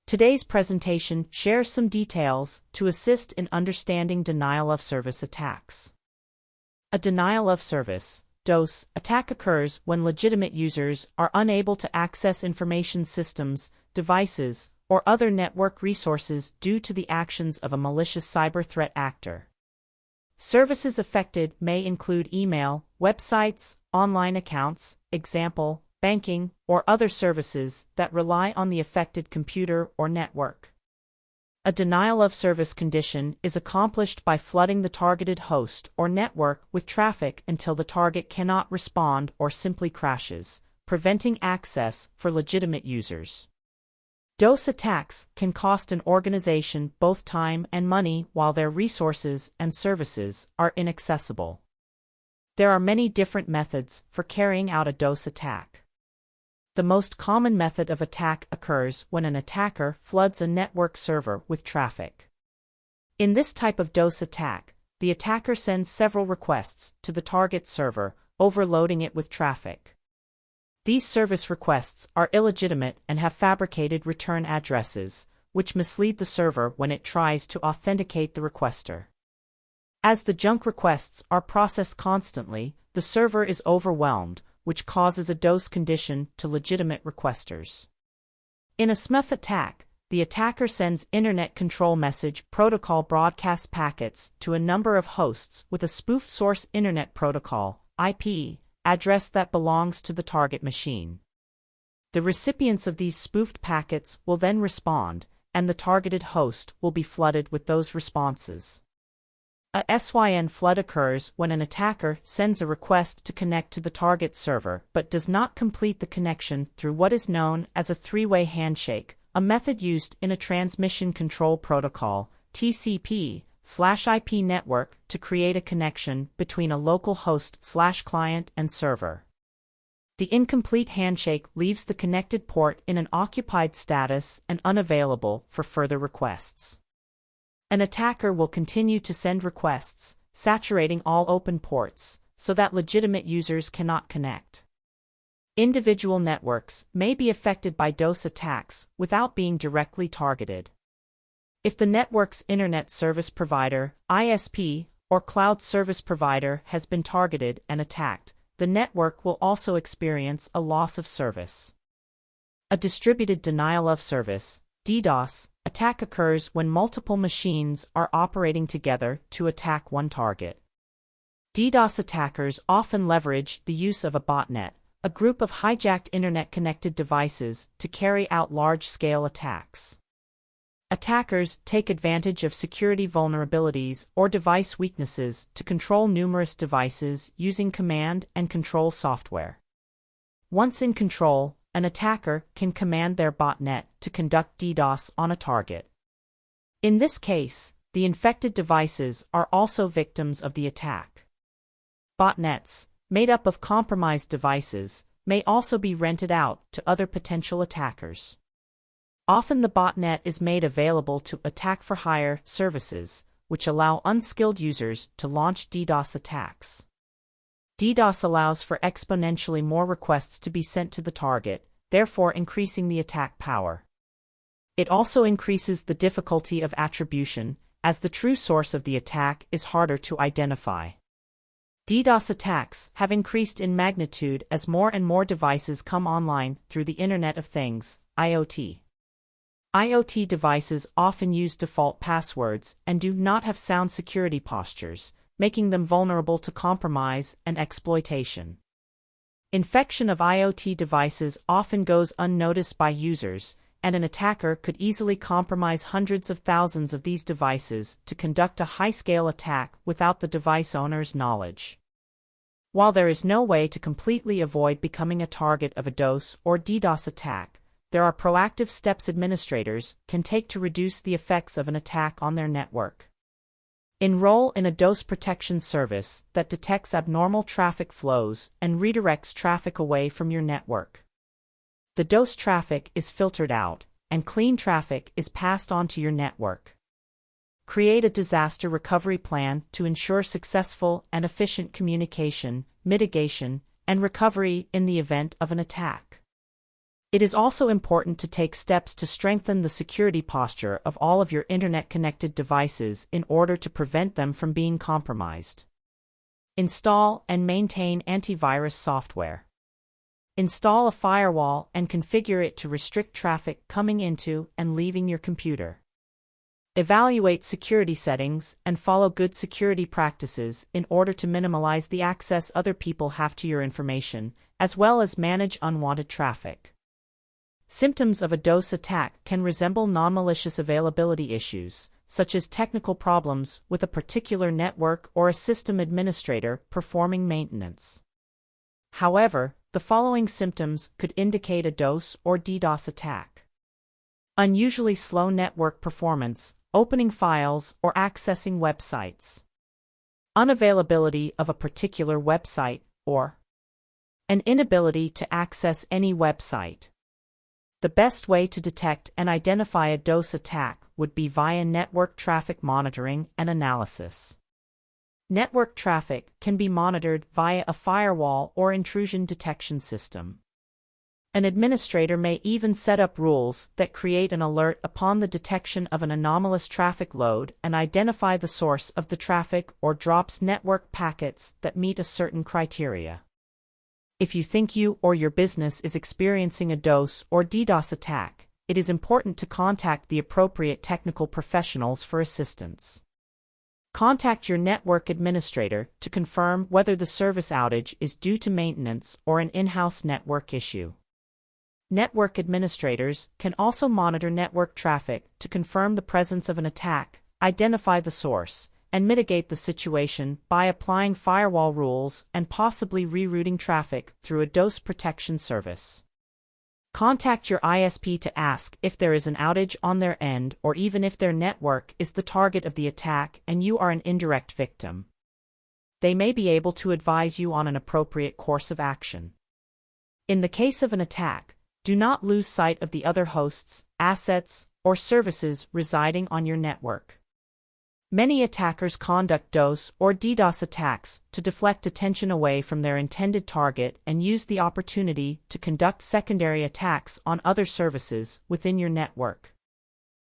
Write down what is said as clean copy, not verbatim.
Today's presentation shares some details to assist in understanding denial-of-service attacks. A denial-of-service (DoS) attack occurs when legitimate users are unable to access information systems, devices, or other network resources due to the actions of a malicious cyber threat actor. Services affected may include email, websites, online accounts, example, banking, or other services that rely on the affected computer or network. A denial-of-service condition is accomplished by flooding the targeted host or network with traffic until the target cannot respond or simply crashes, preventing access for legitimate users. DoS attacks can cost an organization both time and money while their resources and services are inaccessible. There are many different methods for carrying out a DoS attack. The most common method of attack occurs when an attacker floods a network server with traffic. In this type of DoS attack, the attacker sends several requests to the target server, overloading it with traffic. These service requests are illegitimate and have fabricated return addresses, which mislead the server when it tries to authenticate the requester. As the junk requests are processed constantly, the server is overwhelmed, which causes a DoS condition to legitimate requesters. In a SMF attack, the attacker sends Internet Control Message Protocol broadcast packets to a number of hosts with a spoofed source Internet Protocol (IP) address that belongs to the target machine. The recipients of these spoofed packets will then respond, and the targeted host will be flooded with those responses. A SYN flood occurs when an attacker sends a request to connect to the target server but does not complete the connection through what is known as a three-way handshake, a method used in a transmission control protocol (TCP/IP) network to create a connection between a local host/client and server. The incomplete handshake leaves the connected port in an occupied status and unavailable for further requests. An attacker will continue to send requests, saturating all open ports, so that legitimate users cannot connect. Individual networks may be affected by DoS attacks without being directly targeted. If the network's Internet Service Provider (ISP) or Cloud Service Provider has been targeted and attacked, the network will also experience a loss of service. A distributed denial-of-service (DDoS) attack occurs when multiple machines are operating together to attack one target. DDoS attackers often leverage the use of a botnet, a group of hijacked internet-connected devices, to carry out large-scale attacks. Attackers take advantage of security vulnerabilities or device weaknesses to control numerous devices using command and control software. Once in control, an attacker can command their botnet to conduct DDoS on a target. In this case, the infected devices are also victims of the attack. Botnets, made up of compromised devices, may also be rented out to other potential attackers. Often the botnet is made available to attack-for-hire services, which allow unskilled users to launch DDoS attacks. DDoS allows for exponentially more requests to be sent to the target, therefore increasing the attack power. It also increases the difficulty of attribution, as the true source of the attack is harder to identify. DDoS attacks have increased in magnitude as more and more devices come online through the Internet of Things, IoT. IoT devices often use default passwords and do not have sound security postures, making them vulnerable to compromise and exploitation. Infection of IoT devices often goes unnoticed by users, and an attacker could easily compromise hundreds of thousands of these devices to conduct a high-scale attack without the device owner's knowledge. While there is no way to completely avoid becoming a target of a DoS or DDoS attack, there are proactive steps administrators can take to reduce the effects of an attack on their network. Enroll in a DoS protection service that detects abnormal traffic flows and redirects traffic away from your network. The DoS traffic is filtered out, and clean traffic is passed on to your network. Create a disaster recovery plan to ensure successful and efficient communication, mitigation, and recovery in the event of an attack. It is also important to take steps to strengthen the security posture of all of your internet-connected devices in order to prevent them from being compromised. Install and maintain antivirus software. Install a firewall and configure it to restrict traffic coming into and leaving your computer. Evaluate security settings and follow good security practices in order to minimize the access other people have to your information, as well as manage unwanted traffic. Symptoms of a DOS attack can resemble non-malicious availability issues, such as technical problems with a particular network or a system administrator performing maintenance. However, the following symptoms could indicate a DOS or DDoS attack. Unusually slow network performance, opening files or accessing websites. Unavailability of a particular website or an inability to access any website. The best way to detect and identify a DOS attack would be via network traffic monitoring and analysis. Network traffic can be monitored via a firewall or intrusion detection system. An administrator may even set up rules that create an alert upon the detection of an anomalous traffic load and identify the source of the traffic or drops network packets that meet a certain criteria. If you think you or your business is experiencing a DOS or DDoS attack, it is important to contact the appropriate technical professionals for assistance. Contact your network administrator to confirm whether the service outage is due to maintenance or an in-house network issue. Network administrators can also monitor network traffic to confirm the presence of an attack, identify the source, and mitigate the situation by applying firewall rules and possibly rerouting traffic through a DOS protection service. Contact your ISP to ask if there is an outage on their end or even if their network is the target of the attack and you are an indirect victim. They may be able to advise you on an appropriate course of action. In the case of an attack, do not lose sight of the other hosts, assets, or services residing on your network. Many attackers conduct DOS or DDoS attacks to deflect attention away from their intended target and use the opportunity to conduct secondary attacks on other services within your network.